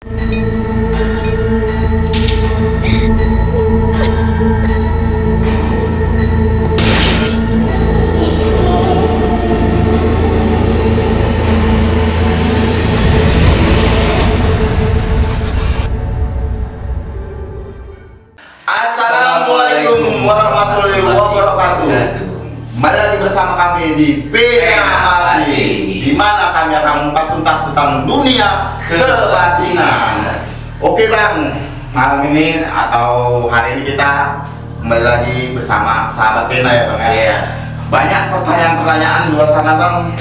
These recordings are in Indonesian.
Assalamualaikum warahmatullahi wabarakatuh. Kembali lagi bersama kami di Penamati, di mana kami akan mengupas tuntas tentang dunia kebatinan. Oke bang, malam ini atau hari ini kita kembali lagi bersama sahabat Pena ya bang. Iya. Banyak pertanyaan-pertanyaan di luar sana bang.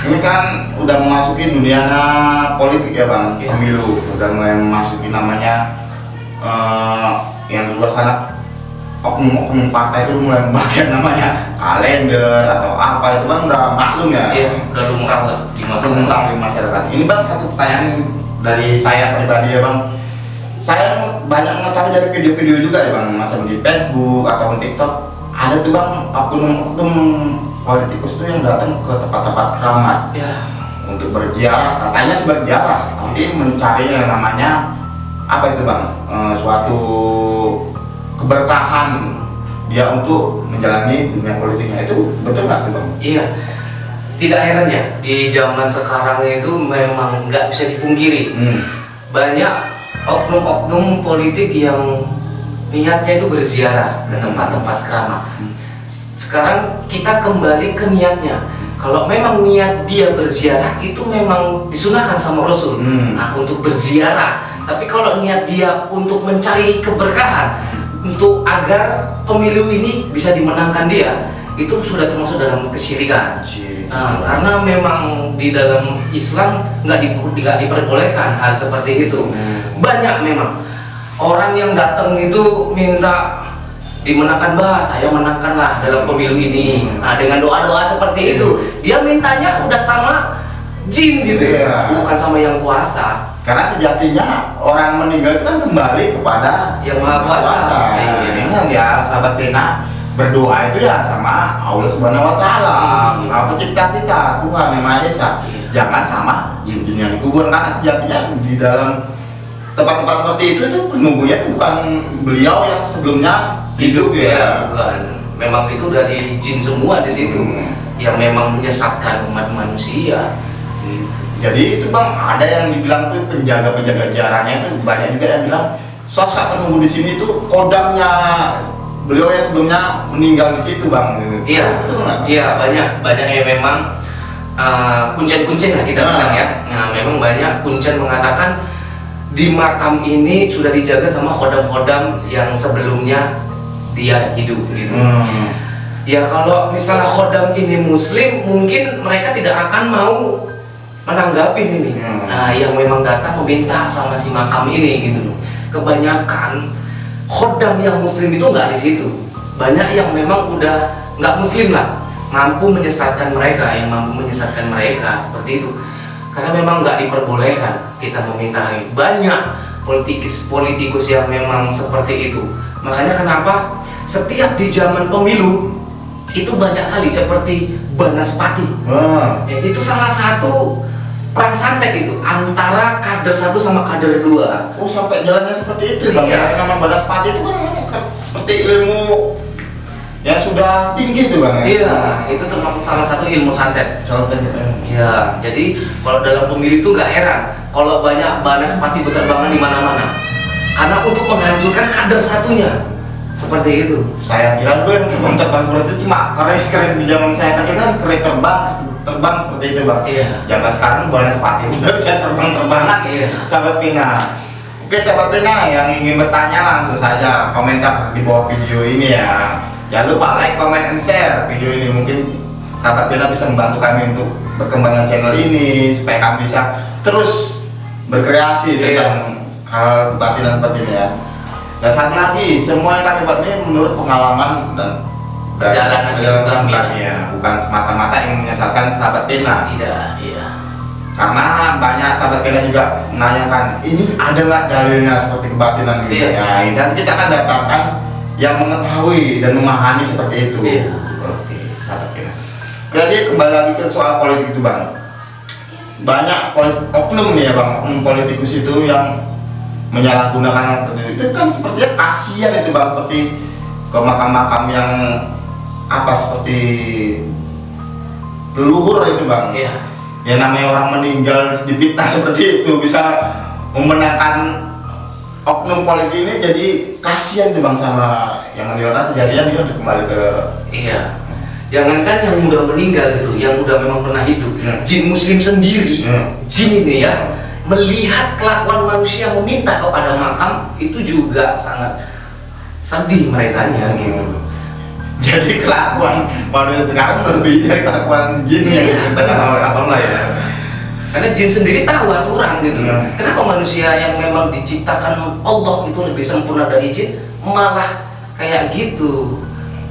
Ini kan udah memasuki dunia politik ya bang, Iya. pemilu udah mulai memasuki namanya yang di luar sana oknum-oknum partai itu mulai membagikan namanya kalender atau apa itu kan udah maklum ya. Iya, udah lumrah lah di Lumrah di masyarakat. Ini bang satu pertanyaan dari saya pribadi ya bang. Saya banyak mengetahui dari video-video juga ya bang, macam di Facebook atau di TikTok ada tuh bang oknum-oknum politikus tuh yang datang ke tempat-tempat keramat Ya, untuk berziarah, katanya sih berziarah, tapi mencari yang namanya apa itu bang, suatu keberkahan dia untuk menjalani dunia politiknya. Itu betul nggak tuh bang? iya. Tidak heran ya, di zaman sekarang itu memang nggak bisa dipungkiri. Banyak oknum-oknum politik yang niatnya itu berziarah ke tempat-tempat keramat. Sekarang kita kembali ke niatnya. Kalau memang niat dia berziarah itu memang disunahkan sama Rasul. Nah, untuk berziarah. Tapi kalau niat dia untuk mencari keberkahan, untuk agar pemilu ini bisa dimenangkan dia, itu sudah termasuk dalam kesyirikan. Karena memang di dalam Islam nggak diperbolehkan hal seperti itu. Banyak memang orang yang datang itu minta dimenangkan, bah saya menangkanlah dalam pemilu ini. Nah, dengan doa-doa seperti itu, dia mintanya udah sama jin gitu, bukan sama yang kuasa. Karena sejatinya orang meninggal itu kan kembali kepada Yang Maha Kuasa. Ini kan ya sahabat Pena berdoa itu ya sama Allah Subhanahu Wa Taala, pencipta kita, Tuhan yang Maha Esa. Jangan sama jin-jin yang dikubur, karena sejatinya di dalam tempat-tempat seperti itu penunggunya itu bukan beliau yang sebelumnya hidup ya. Bukan. Memang itu dari jin semua di situ yang memang menyesatkan umat manusia. Jadi itu bang, ada yang dibilang tuh penjaga-penjaga jaraknya itu banyak juga yang bilang sosok penunggu di sini tuh kodamnya beliau yang sebelumnya meninggal di situ bang. Iya, iya banyak yang memang kuncen-kuncen lah kita bilang ya. Nah, memang banyak kuncen mengatakan di makam ini sudah dijaga sama kodam-kodam yang sebelumnya dia hidup gitu. Ya kalau misalnya kodam ini muslim, mungkin mereka tidak akan mau menanggapi ini. Nah, yang memang datang meminta sama si makam ini gitu loh. Kebanyakan khodam yang muslim itu nggak di situ. Banyak yang memang udah nggak muslim lah, mampu menyesatkan mereka, seperti itu. Karena memang nggak diperbolehkan kita meminta ini. Banyak politikus yang memang seperti itu. Makanya kenapa setiap di zaman pemilu itu banyak kali seperti Banaspati. Itu salah satu perang santet itu antara kader satu sama kader dua. Oh sampai jalannya seperti itu bang. Iya. Nama Banaspati itu kan seperti ilmu yang sudah tinggi tuh bang. Iya, itu termasuk salah satu ilmu santet. Contohnya. Ya, jadi kalau dalam pemilu itu nggak heran kalau banyak Banaspati berterbangan di mana-mana. Karena untuk menghancurkan kader satunya. Seperti itu. Saya kira dulu yang terbang seperti itu cuma keris-keris di zaman saya kecil kan keris terbang seperti itu bang. Iya. Zaman sekarang Banaspati udah bisa terbang-terbangan. Iya. Sahabat Pena. Oke sahabat Pena yang ingin bertanya langsung saja komentar di bawah video ini ya. Jangan lupa like, comment, and share video ini. Mungkin sahabat Pena bisa membantu kami untuk berkembangkan channel ini supaya kami bisa terus berkreasi tentang hal kebatinan seperti ini ya. Dan satu lagi, semua yang kami buat ini menurut pengalaman dan perjalanan kami ya, bukan semata-mata yang menyesatkan sahabat Pena. Tidak, iya. Karena banyak sahabat Pena juga menanyakan, ini ada nggak dalilnya seperti kebatinan ini? Iya. Ya, dan kita akan datangkan yang mengetahui dan memahami seperti itu. Iya. Oke, sahabat Pena. Jadi kembali lagi ke soal politik itu bang. banyak oknum nih ya bang, oknum politikus itu yang menyalahgunakan itu kan sepertinya kasihan itu bang, seperti ke makam-makam yang apa seperti leluhur itu bang. Iya. Ya namanya orang meninggal difitnah seperti itu bisa memenangkan oknum politik ini, jadi kasihan tuh bang sama yang meninggal, sejatinya dia udah kembali ke Iya. Jangankan yang udah meninggal gitu, yang udah memang pernah hidup, jin muslim sendiri, jin ini ya, melihat kelakuan manusia meminta kepada makam itu juga sangat sedih merekanya gitu. Jadi kelakuan manusia sekarang lebih dari kelakuan jin yang diceritakan oleh Allah ya. Karena jin sendiri tahu aturan gitu. Kenapa manusia yang memang diciptakan Allah itu lebih sempurna dari jin malah kayak gitu?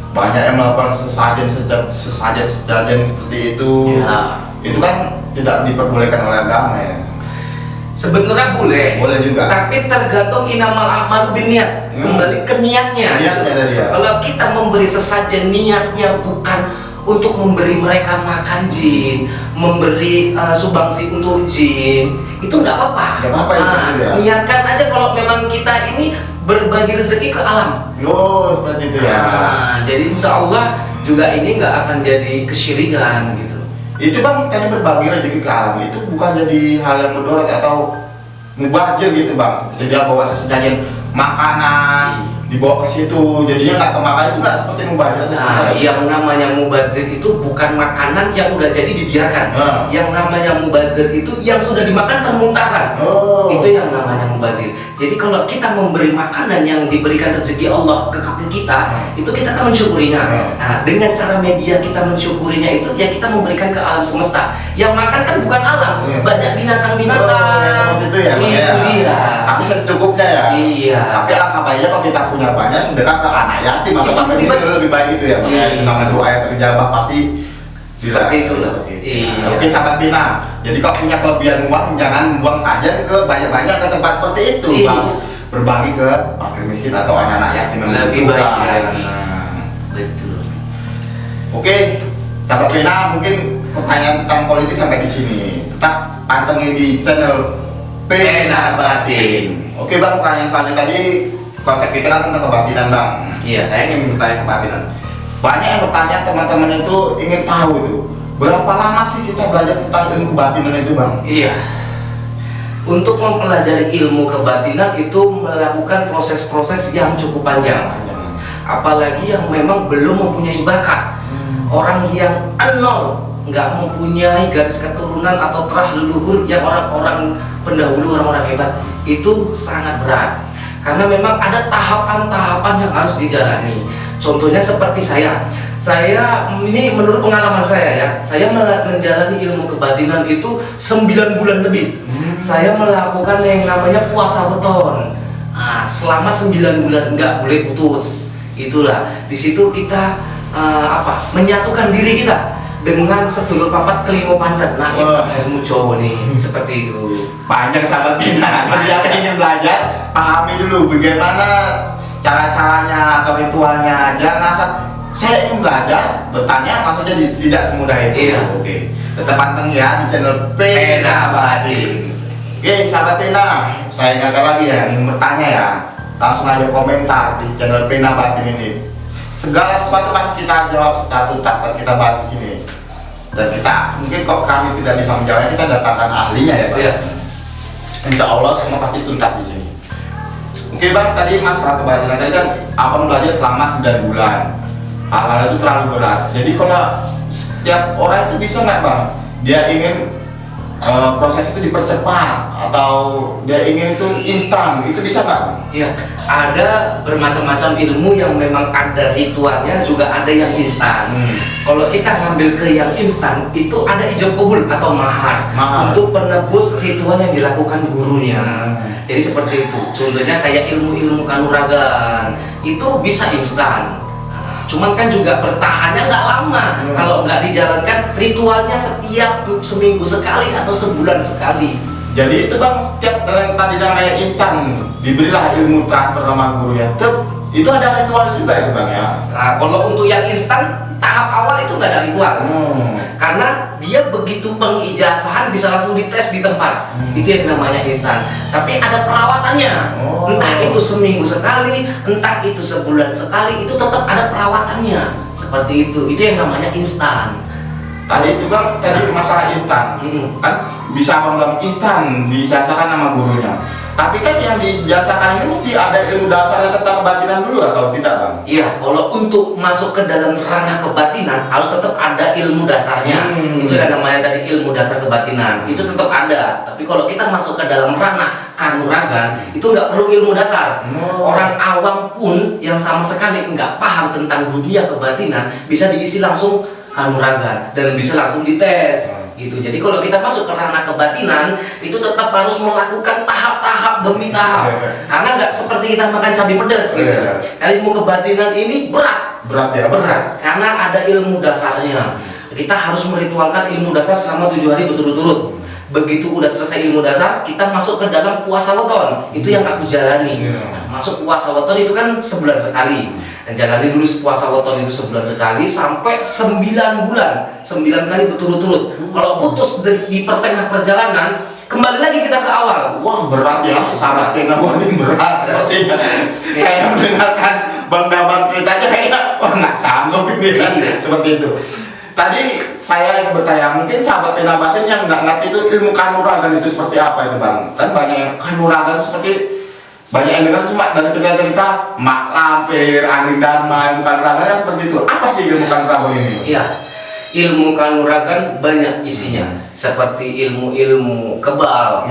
Banyak yang melakukan sesajen seperti itu. Ya. Itu kan tidak diperbolehkan oleh agama ya. Sebenarnya boleh, juga. tapi tergantung inamal a'malu binniat, kembali ke niatnya. Niatnya tadi ya. Kalau kita memberi sesajen, niatnya bukan untuk memberi mereka makan jin, memberi sumbangsi untuk jin, itu nggak apa-apa. Nggak apa-apa itu ya. Niatkan aja kalau memang kita ini berbagi rezeki ke alam. Oh seperti itu ya. Jadi insya Allah juga ini nggak akan jadi kesyirikan gitu. Itu bang, tadi berbagi rezeki ke alam itu bukan jadi hal yang mudarat atau mubazir gitu bang. Jadi dia bawa sesajen makanan dibawa ke situ, jadinya nggak kemakan, itu nggak seperti mubazir. Nah, yang namanya mubazir itu bukan makanan yang udah jadi dibiarkan. Yang namanya mubazir itu yang sudah dimakan termuntahkan. Itu yang namanya mubazir. Jadi kalau kita memberi makanan yang diberikan rezeki Allah ke kita, itu kita akan mensyukurinya. Nah, dengan cara media kita mensyukurinya itu ya kita memberikan ke alam semesta. Yang makan kan bukan alam, banyak binatang-binatang. Itu ya, itu dia. Tapi secukupnya ya. Iya. Tapi alangkah baiknya kalau kita punya banyak sedekah ke anak yatim atau Itu fakir, itu lebih baik itu ya. Iya. Nama doa yang terjabah pasti Seperti itu loh. Iya. Oke sahabat Bina, jadi kalau punya kelebihan uang jangan buang saja ke banyak-banyak ke tempat seperti itu. Iya. Bagus berbagi ke fakir miskin atau anak-anak yatim yang Lebih baik lagi. Nah. Betul. Oke, sahabat Bina, mungkin pertanyaan tentang politik sampai di sini. Tetap pantengin di channel Pena Batin. Oke bang, pertanyaan selanjutnya tadi konsep kita kan tentang kebatinan bang. Iya. Saya ingin bertanya kebatinan. Banyak yang bertanya, teman-teman itu ingin tahu itu berapa lama sih kita belajar tentang ilmu kebatinan itu bang? Iya. Untuk mempelajari ilmu kebatinan itu melakukan proses-proses yang cukup panjang. Apalagi yang memang belum mempunyai bakat. Orang yang nol, nggak mempunyai garis keturunan atau terah leluhur yang orang-orang pendahulu, orang-orang hebat, itu sangat berat. Karena memang ada tahapan-tahapan yang harus dijalani. Contohnya seperti saya ini menurut pengalaman saya ya, saya menjalani ilmu kebatinan itu 9 bulan lebih. Saya melakukan yang namanya puasa weton. Selama 9 bulan nggak boleh putus. Itulah di situ kita menyatukan diri kita dengan sedulur papat kelima pancat. Nah, ilmu Jawa nih seperti itu. Panjang sahabat Bina. Kalau yang ingin belajar, pahami dulu bagaimana cara-caranya atau ritualnya. Jangan asal saya ingin belajar, bertanya maksudnya tidak semudah itu. Iya. Oke. Tetap panteng ya di channel Pena Batin. Oke, sahabat Pena, saya gagal lagi ya ingin bertanya ya. Langsung aja komentar di channel Pena Batin ini. Segala sesuatu pasti kita jawab secara tuntas dan kita bahas di sini. Dan kita mungkin kok kami tidak bisa menjawabnya, kita datangkan ahlinya ya Pak. Iya. Insya Allah semua pasti tuntas di sini. Oke bang, tadi masalah kebatinan tadi kan abang belajar selama 9 bulan. Hal-hal itu terlalu berat. Jadi kalau setiap orang itu bisa nggak bang? Dia ingin proses itu dipercepat atau dia ingin itu instan, itu bisa nggak? Iya, ada bermacam-macam ilmu yang memang ada ritualnya, juga ada yang instan. Kalau kita ngambil ke yang instan, itu ada ijab kabul atau mahar untuk penebus ritual yang dilakukan gurunya. Jadi seperti itu. Contohnya kayak ilmu-ilmu kanuragan, itu bisa instan. Cuman kan juga bertahannya nggak lama. Kalau nggak dijalankan ritualnya setiap seminggu sekali atau sebulan sekali. Jadi itu bang, setiap yang tadi namanya instan diberilah ilmu transfer sama gurunya, Itu ada ritual juga itu bang ya? Nah, kalau untuk yang instan, tahap awal itu nggak ada ritual. Karena dia begitu pengijazahan bisa langsung dites di tempat. Itu yang namanya instan. Tapi ada perawatannya. Entah itu seminggu sekali, entah itu sebulan sekali, itu tetap ada perawatannya. Seperti itu. Itu yang namanya instan. Tadi itu bang, tadi masalah instan. Kan bisa bang bilang instan dijasakan sama gurunya. Tapi kan yang dijasakan ini mesti ada ilmu dasarnya tentang kebatinan dulu atau tidak bang? Iya, kalau untuk masuk ke dalam ranah kebatinan harus tetap ada ilmu dasarnya. Itu yang namanya tadi ilmu dasar kebatinan. Itu tetap ada. Tapi kalau kita masuk ke dalam ranah kanuragan, itu nggak perlu ilmu dasar. Orang awam pun yang sama sekali nggak paham tentang dunia kebatinan bisa diisi langsung kanuragan dan bisa langsung dites. Gitu. Jadi kalau kita masuk ke ranah kebatinan itu tetap harus melakukan tahap-tahap demi tahap. Karena nggak seperti kita makan cabai pedas gitu. Ilmu kebatinan ini berat ya? Berat karena ada ilmu dasarnya. Kita harus meritualkan ilmu dasar selama 7 hari berturut-turut. Begitu udah selesai ilmu dasar, kita masuk ke dalam puasa weton. Itu yang aku jalani. Masuk puasa weton itu kan sebulan sekali. Dan jalani dulu puasa weton itu sebulan sekali sampai 9 bulan, 9 kali berturut-turut. Kalau putus di pertengah perjalanan, kembali lagi kita ke awal. Wah berat ya, sahabat Penabatin berat sepertinya. Saya mendengarkan Bang Daman ceritanya kayak, wah nggak sanggup ini kan, seperti itu. Tadi saya yang bertanya, mungkin sahabat Penabatin yang nggak ngerti itu ilmu kanuragan itu seperti apa itu bang? Kan banyak kanuragan seperti banyak yang dengar cuma dari cerita-cerita mak lampir, angin dharma, ilmu kanuragan seperti itu. Apa sih ilmu kanuragan ini? Iya, ilmu kanuragan banyak isinya, seperti ilmu-ilmu kebal,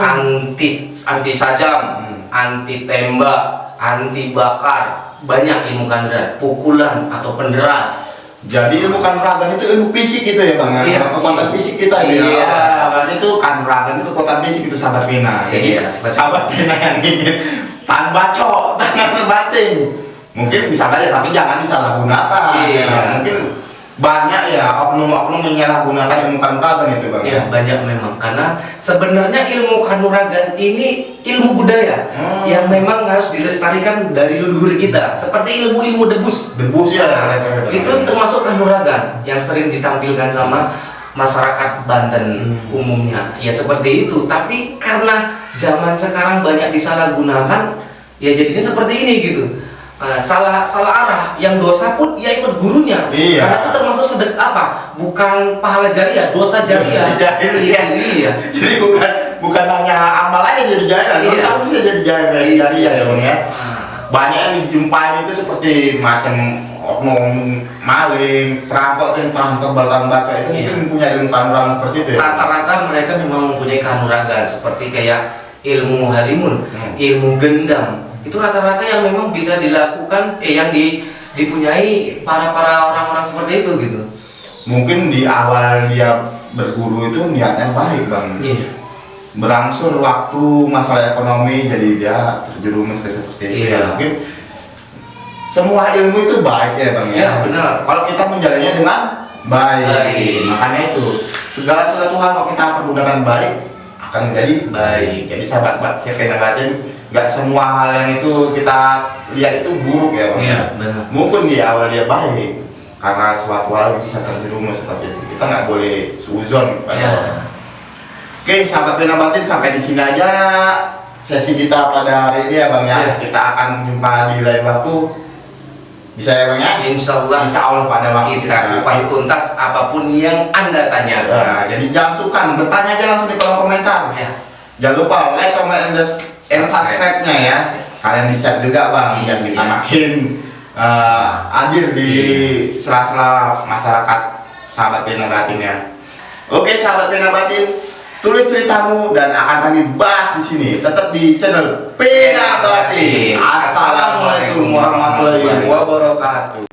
anti sajam, anti tembak, anti bakar, banyak ilmu kanuragan, pukulan atau penderas. Jadi ilmu kanuragan itu ilmu fisik gitu ya bang? Iya. Kekuatan fisik kita Iya. Ya. Berarti itu kanuragan itu kekuatan fisik itu sahabat Pena. Jadi sahabat Pena yang ingin tahan bacok, tangan banting, mungkin bisa aja tapi jangan disalahgunakan. Iya. Ya. Mungkin banyak ya oknum-oknum menyalahgunakan ilmu kanuragan itu bang. Iya, banyak memang karena sebenarnya ilmu kanuragan ini ilmu budaya yang memang harus dilestarikan dari leluhur kita, seperti ilmu-ilmu debus ya. Itu termasuk kanuragan yang sering ditampilkan sama masyarakat Banten umumnya ya seperti itu. Tapi karena zaman sekarang banyak disalahgunakan ya jadinya seperti ini gitu. Salah arah, yang dosa pun ya ikut gurunya. Iya. Karena itu termasuk bukan pahala jariah, dosa jariah. Iya. Jadi bukan hanya amal aja jadi jariah, dosa bisa jadi jariah ya bang ya. Banyak yang dijumpai itu seperti macam oknum maling, perampok yang paham kebal baca itu mungkin punya ilmu kanuragan seperti itu ya. Rata-rata mereka memang mempunyai kanuragan seperti kayak ilmu halimun, ilmu gendam. Itu rata-rata yang memang bisa dilakukan yang dipunyai para orang-orang seperti itu gitu. Mungkin di awal dia berguru itu niatnya baik bang. Berangsur waktu masalah ekonomi jadi dia terjerumus seperti itu ya. Mungkin semua ilmu itu baik ya bang ya. Benar. Kalau kita menjalannya dengan baik. Makanya itu segala sesuatu hal kalau kita pergunakan baik akan menjadi baik. Jadi sahabat saya Penabatin, nggak semua hal yang itu kita lihat itu buruk ya bang. Iya, benar. Mungkin di awal dia baik karena suatu hal bisa terjerumus seperti itu. Kita nggak boleh suzon pada orang. Oke, sahabat Penabatin, sampai di sini aja sesi kita pada hari ini ya bang ya. Kita akan jumpa di lain waktu. Bisa ya bang ya? Insya Allah pada waktu kita kupas tuntas apapun yang Anda tanyakan. Nah, jadi jangan sungkan, bertanya aja langsung di kolom komentar. Jangan lupa like, comment, and subscribe-nya ya. Kalian di-share juga bang, biar kita makin hadir di sela-sela masyarakat sahabat Penabatin ya. Oke sahabat Penabatin, tulis ceritamu dan akan kami bahas di sini. Tetap di channel Penabatin. Assalamualaikum warahmatullahi wabarakatuh.